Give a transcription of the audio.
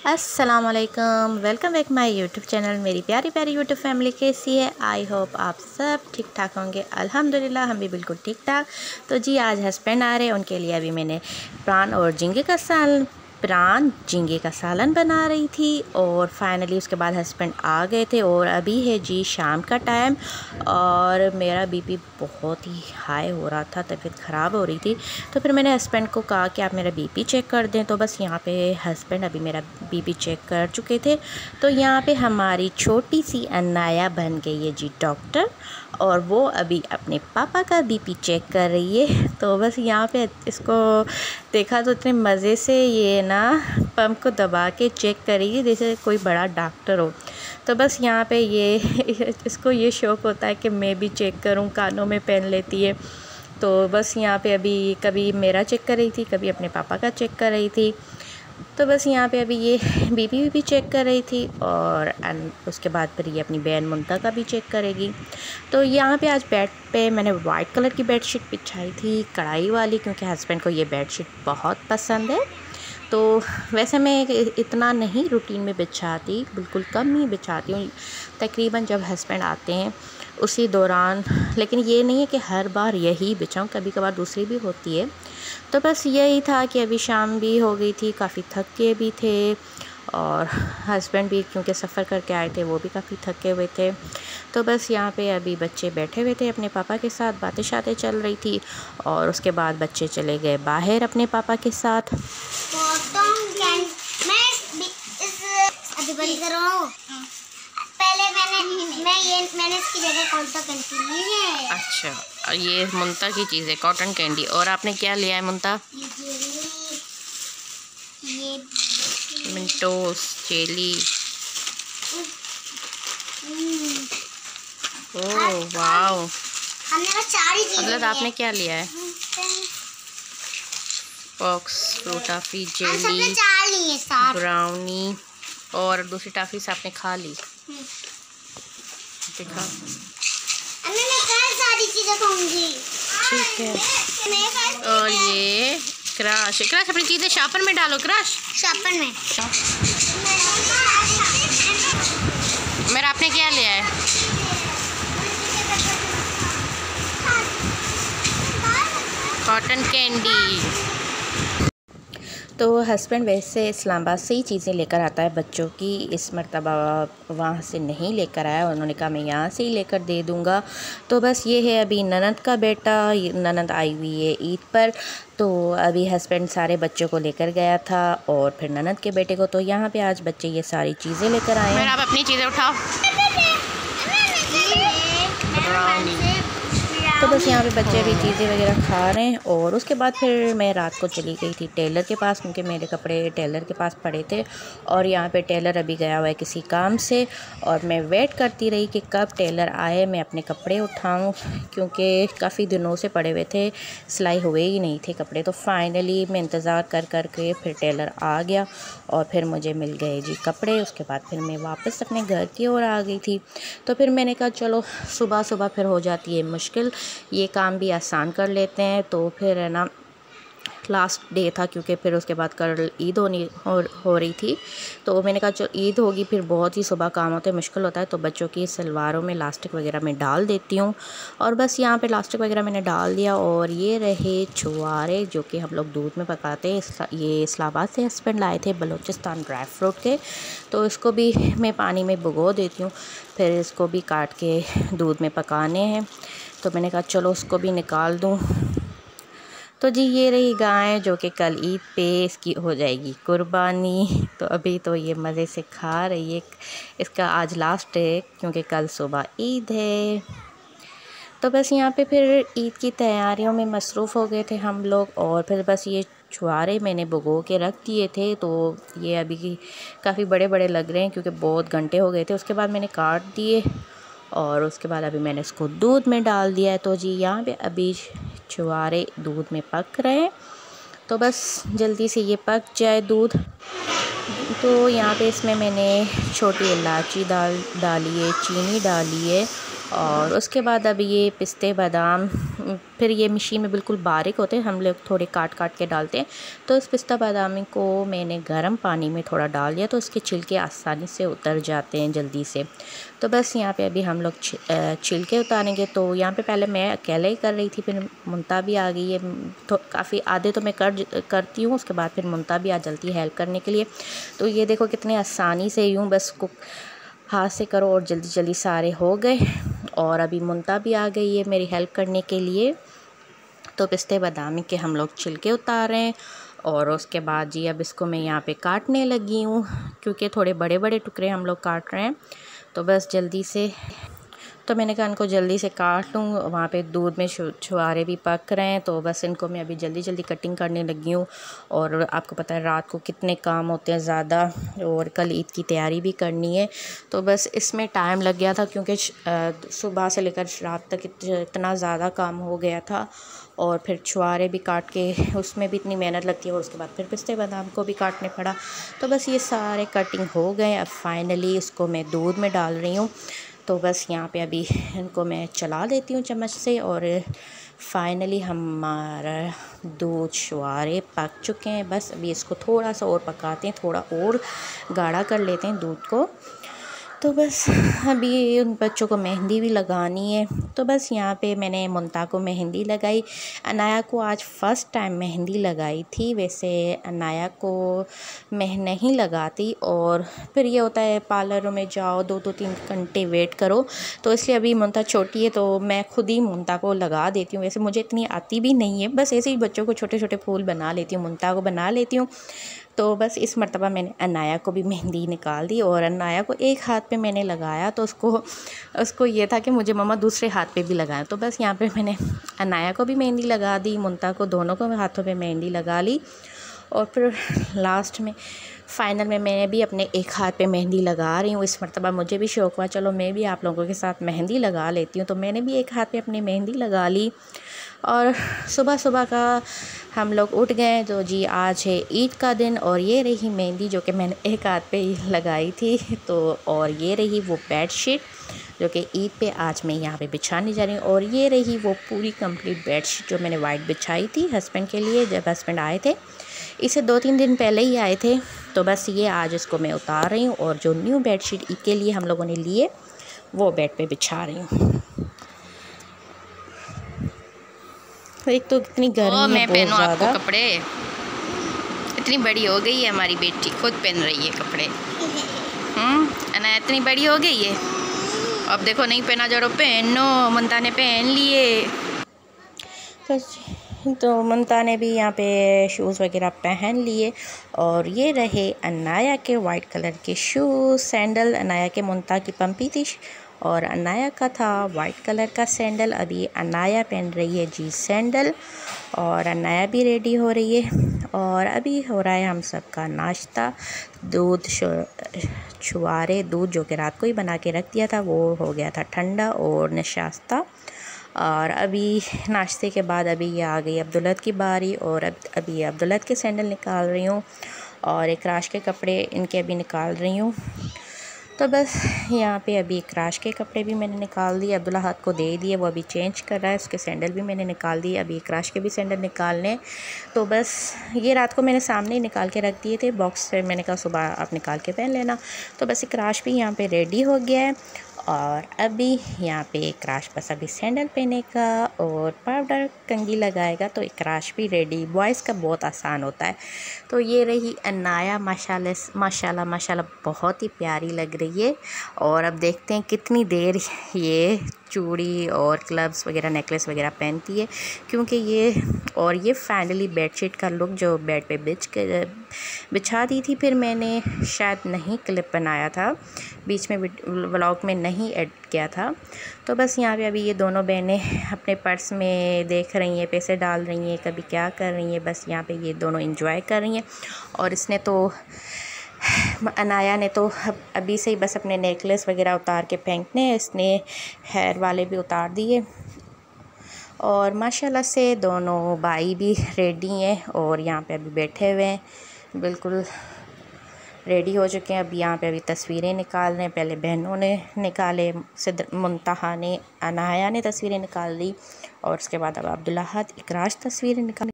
अस्सलाम वालेकुम, welcome back my YouTube channel. मेरी प्यारी प्यारी यूट्यूब फैमिली कैसी है? आई होप आप सब ठीक ठाक होंगे। अल्हम्दुलिल्लाह हम भी बिल्कुल ठीक ठाक। तो जी आज हस्बैंड आ रहे हैं, उनके लिए अभी मैंने प्राण झींगे का सालन बना रही थी और फाइनली उसके बाद हस्बैंड आ गए थे और अभी है जी शाम का टाइम और मेरा बीपी बहुत ही हाई हो रहा था, तबीयत ख़राब हो रही थी। तो फिर मैंने हस्बैंड को कहा कि आप मेरा बीपी चेक कर दें। तो बस यहाँ पे हस्बैंड अभी मेरा बीपी चेक कर चुके थे। तो यहाँ पे हमारी छोटी सी अनाया बन गई है जी डॉक्टर और वो अभी अपने पापा का बीपी चेक कर रही है। तो बस यहाँ पे इसको देखा तो इतने मज़े से ये ना पंप को दबा के चेक करेगी जैसे कोई बड़ा डॉक्टर हो। तो बस यहाँ पे ये इसको ये शौक़ होता है कि मैं भी चेक करूँ, कानों में पहन लेती है। तो बस यहाँ पे अभी कभी मेरा चेक कर रही थी, कभी अपने पापा का चेक कर रही थी। तो बस यहाँ पे अभी ये बीपी भी चेक कर रही थी और उसके बाद फिर ये अपनी बहन मुमता का भी चेक करेगी। तो यहाँ पे आज बेड पे मैंने वाइट कलर की बेडशीट बिछाई थी, कढ़ाई वाली, क्योंकि हस्बैंड को ये बेडशीट बहुत पसंद है। तो वैसे मैं इतना नहीं रूटीन में बिछाती, बिल्कुल कम ही बिछाती हूँ, तकरीबन जब हस्बैंड आते हैं उसी दौरान। लेकिन ये नहीं है कि हर बार यही बिछाऊँ, कभी कभार दूसरी भी होती है। तो बस यही था कि अभी शाम भी हो गई थी, काफ़ी थके भी थे और हस्बैंड भी क्योंकि सफ़र करके आए थे वो भी काफ़ी थके हुए थे। तो बस यहाँ पे अभी बच्चे बैठे हुए थे अपने पापा के साथ, बातें शातें चल रही थी और उसके बाद बच्चे चले गए बाहर अपने पापा के साथ। मैंने इसकी जगह कॉटन कैंडी ली है। अच्छा, ये मुमता की चीज़ है कॉटन कैंडी। और आपने क्या लिया है मुमता? ये मिंटोस जेली। ओह वाओ, हमने बस 4 ही चीजें मतलब आपने क्या लिया है? बॉक्स फ्रूटाफी जेली, 4 लिए, 7 ब्राउनी और दूसरी टाफी से आपने खा ली। देखा, मैं सारी चीजें खाऊंगी। ठीक है। और ये क्रश अपनी चीज़ें शॉपर में डालो। क्रश शॉपर में मेरा आपने क्या लिया है? Cotton candy. तो हस्बैंड वैसे इस्लामाबाद से ही चीज़ें लेकर आता है बच्चों की, इस मरतबा वहाँ से नहीं लेकर आया। उन्होंने कहा मैं यहाँ से ही लेकर दे दूँगा। तो बस ये है अभी ननद का बेटा, ननद आई हुई है ईद पर। तो अभी हस्बैंड सारे बच्चों को लेकर गया था और फिर ननद के बेटे को। तो यहाँ पे आज बच्चे ये सारी चीज़ें लेकर आए हैं। आप अपनी चीज़ें उठाओ। तो बस यहाँ पे बच्चे भी चीज़ें वगैरह खा रहे हैं और उसके बाद फिर मैं रात को चली गई थी टेलर के पास, क्योंकि मेरे कपड़े टेलर के पास पड़े थे और यहाँ पे टेलर अभी गया हुआ है किसी काम से। और मैं वेट करती रही कि कब टेलर आए, मैं अपने कपड़े उठाऊँ, क्योंकि काफ़ी दिनों से पड़े हुए थे, सिलाई हुए ही नहीं थे कपड़े। तो फाइनली मैं इंतज़ार कर के फिर टेलर आ गया और फिर मुझे मिल गए जी कपड़े। उसके बाद फिर मैं वापस अपने घर की ओर आ गई थी। तो फिर मैंने कहा चलो सुबह सुबह फिर हो जाती है मुश्किल, ये काम भी आसान कर लेते हैं। तो फिर है ना लास्ट डे था, क्योंकि फिर उसके बाद कल ईद हो रही थी। तो मैंने कहा चलो ईद होगी, फिर बहुत ही सुबह काम होता है, मुश्किल होता है। तो बच्चों की सलवारों में लास्टिक वगैरह मैं डाल देती हूँ और बस यहाँ पे लास्टिक वगैरह मैंने डाल दिया। और ये रहे छुआरे जो कि हम लोग दूध में पकाते हैं। ये इस्लामाबाद से हस्बैंड लाए थे, बलूचिस्तान ड्राई फ्रूट के। तो इसको भी मैं पानी में भिगो देती हूँ, फिर इसको भी काट के दूध में पकाने हैं। तो मैंने कहा चलो उसको भी निकाल दूँ। तो जी ये रही गाय जो कि कल ईद पे इसकी हो जाएगी कुर्बानी। तो अभी तो ये मज़े से खा रही है। इसका आज लास्ट है क्योंकि कल सुबह ईद है। तो बस यहाँ पे फिर ईद की तैयारियों में मसरूफ़ हो गए थे हम लोग। और फिर बस ये छुआरे मैंने भिगो के रख दिए थे, तो ये अभी काफ़ी बड़े बड़े लग रहे हैं क्योंकि बहुत घंटे हो गए थे। उसके बाद मैंने काट दिए और उसके बाद अभी मैंने इसको दूध में डाल दिया है। तो जी यहाँ पे अभी छुआरे दूध में पक रहे हैं, तो बस जल्दी से ये पक जाए दूध। तो यहाँ पे इसमें मैंने छोटी इलायची डाली है, चीनी डाली है और उसके बाद अब ये पिस्ते बादाम फिर ये मशीन में बिल्कुल बारीक होते हैं, हम लोग थोड़े काट काट के डालते हैं। तो इस पिस्ता बादाम को मैंने गर्म पानी में थोड़ा डाल दिया तो उसके छिलके आसानी से उतर जाते हैं जल्दी से। तो बस यहाँ पे अभी हम लोग छिलके उतारेंगे। तो यहाँ पे पहले मैं अकेले ही कर रही थी, फिर मुंता भी आ गई है। तो काफ़ी आधे तो मैं करती हूँ, उसके बाद फिर मुंता भी आ जाती है हेल्प करने के लिए। तो ये देखो कितने आसानी से यूँ बस को हाथ से करो और जल्दी जल्दी सारे हो गए। और अभी मुंता भी आ गई है मेरी हेल्प करने के लिए। तो पिस्ते बादाम के हम लोग छिलके उतार रहे हैं और उसके बाद जी अब इसको मैं यहाँ पे काटने लगी हूँ, क्योंकि थोड़े बड़े बड़े टुकड़े हम लोग काट रहे हैं। तो बस जल्दी से, तो मैंने कहा इनको जल्दी से काट लूँ। वहाँ पे दूध में छुहारे भी पक रहे हैं, तो बस इनको मैं अभी जल्दी जल्दी कटिंग करने लगी हूँ। और आपको पता है रात को कितने काम होते हैं ज़्यादा, और कल ईद की तैयारी भी करनी है। तो बस इसमें टाइम लग गया था, क्योंकि सुबह से लेकर रात तक इतना ज़्यादा काम हो गया था। और फिर छुहारे भी काट के उसमें भी इतनी मेहनत लगती है, और उसके बाद फिर पिस्ते बादाम को भी काटने पड़ा। तो बस ये सारे कटिंग हो गए। अब फाइनली इसको मैं दूध में डाल रही हूँ। तो बस यहाँ पे अभी इनको मैं चला देती हूँ चम्मच से, और फाइनली हमारा दूध छुहारे पक चुके हैं। बस अभी इसको थोड़ा सा और पकाते हैं, थोड़ा और गाढ़ा कर लेते हैं दूध को। तो बस अभी उन बच्चों को मेहंदी भी लगानी है। तो बस यहाँ पे मैंने मुंता को मेहंदी लगाई। अनाया को आज फ़र्स्ट टाइम मेहंदी लगाई थी। वैसे अनाया को मैं नहीं लगाती, और फिर ये होता है पार्लरों में जाओ 2-3 घंटे वेट करो। तो इसलिए अभी मुंता छोटी है तो मैं खुद ही मुंता को लगा देती हूँ। वैसे मुझे इतनी आती भी नहीं है, बस ऐसे ही बच्चों को छोटे छोटे फूल बना लेती हूँ, मुंता को बना लेती हूँ। तो बस इस मर्तबा मैंने अनाया को भी मेहंदी निकाल दी, और अनाया को एक हाथ पे मैंने लगाया तो उसको ये था कि मुझे मम्मा दूसरे हाथ पे भी लगाएं। तो बस यहाँ पे मैंने अनाया को भी मेहंदी लगा दी, मुंता को, दोनों को हाथों पे मेहंदी लगा ली। और फिर लास्ट में फ़ाइनल में मैंने भी अपने एक हाथ पे मेहंदी लगा रही हूँ। इस मर्तबा मुझे भी शौक़ हुआ चलो मैं भी आप लोगों के साथ मेहंदी लगा लेती हूँ। तो मैंने भी एक हाथ पे अपनी मेहंदी लगा ली। और सुबह सुबह का हम लोग उठ गए, तो जी आज है ईद का दिन। और ये रही मेहंदी जो कि मैंने एक हाथ पे ही लगाई थी। तो और ये रही वो बेडशीट जो कि ईद पे आज मैं यहाँ पे बिछाने जा रही हूँ। और ये रही वो पूरी कंप्लीट बेडशीट जो मैंने वाइट बिछाई थी हस्बैंड के लिए, जब हस्बैंड आए थे। इसे 2-3 दिन पहले ही आए थे। तो बस ये आज इसको मैं उतार रही हूँ, और जो न्यू बेडशीट ईद के लिए हम लोगों ने लिए वो बेड पे बिछा रही हूँ। एक तो इतनी गर्मी है, मैं पहनूं आपको ज़्यादा कपड़े। इतनी बड़ी हो गई है हमारी बेटी, खुद पहन रही है कपड़े। अना इतनी बड़ी हो गई है, अब देखो नहीं पहना जा रहा, पहनो। मुंता ने पहन लिए। तो मुंता ने भी यहाँ पे शूज़ वगैरह पहन लिए। और ये रहे अनाया के वाइट कलर के शूज़, सैंडल। अनाया के मुंता की पंपी थी और अनाया का था वाइट कलर का सैंडल। अभी अनाया पहन रही है जी सैंडल, और अनाया भी रेडी हो रही है। और अभी हो रहा है हम सब का नाश्ता। दूध छुहारे दूध जो कि रात को ही बना के रख दिया था वो हो गया था ठंडा, और नशास्ता। और अभी नाश्ते के बाद अभी ये आ गई अब्दुल्लत की बारी, और अभी अब्दुल्लत के सैंडल निकाल रही हूँ, और इकराश के कपड़े इनके अभी निकाल रही हूँ। तो बस यहाँ पे अभी इकराश के कपड़े भी मैंने निकाल दिए, अब्दुल्ला हाथ को दे दिए, वो अभी चेंज कर रहा है। उसके सैंडल भी मैंने निकाल दिए, अभी इकराश के भी सैंडल निकालने। तो बस ये रात को मैंने सामने ही निकाल के रख दिए थे बॉक्स से, मैंने कहा सुबह आप निकाल के पहन लेना। तो बस इकराश भी यहाँ पे रेडी हो गया है, और अभी यहाँ पे इकराश बस अभी सैंडल पहनेगा और पाउडर कंघी लगाएगा। तो इकराश भी रेडी। बॉयज़ का बहुत आसान होता है। तो ये रही अनाया, माशाल्लाह माशाल्लाह माशाल्लाह बहुत ही प्यारी लग रही है। और अब देखते हैं कितनी देर ये चूड़ी और क्लब्स वगैरह नेकलेस वगैरह पहनती है, क्योंकि ये फाइनली बेडशीट का लुक जो बेड पे बिछा दी थी। फिर मैंने शायद नहीं क्लिप बनाया था, बीच में व्लॉग में नहीं ऐड किया था। तो बस यहाँ पे अभी ये दोनों बहनें अपने पर्स में देख रही हैं, पैसे डाल रही हैं, कभी क्या कर रही हैं। बस यहाँ पे ये दोनों एंजॉय कर रही हैं। और इसने तो अनाया ने तो अभी से ही बस अपने नेकलेस वगैरह उतार के फेंकने, इसने हेयर वाले भी उतार दिए। और माशाल्लाह से दोनों भाई भी रेडी हैं, और यहाँ पे अभी बैठे हुए हैं बिल्कुल रेडी हो चुके हैं। अब यहाँ पे अभी तस्वीरें निकाल रहे हैं। पहले बहनों ने निकाले, मुंतहा ने, अनाया ने तस्वीरें निकाल ली और उसके बाद अब अब्दुल्लाहद इकराज तस्वीरें निकाल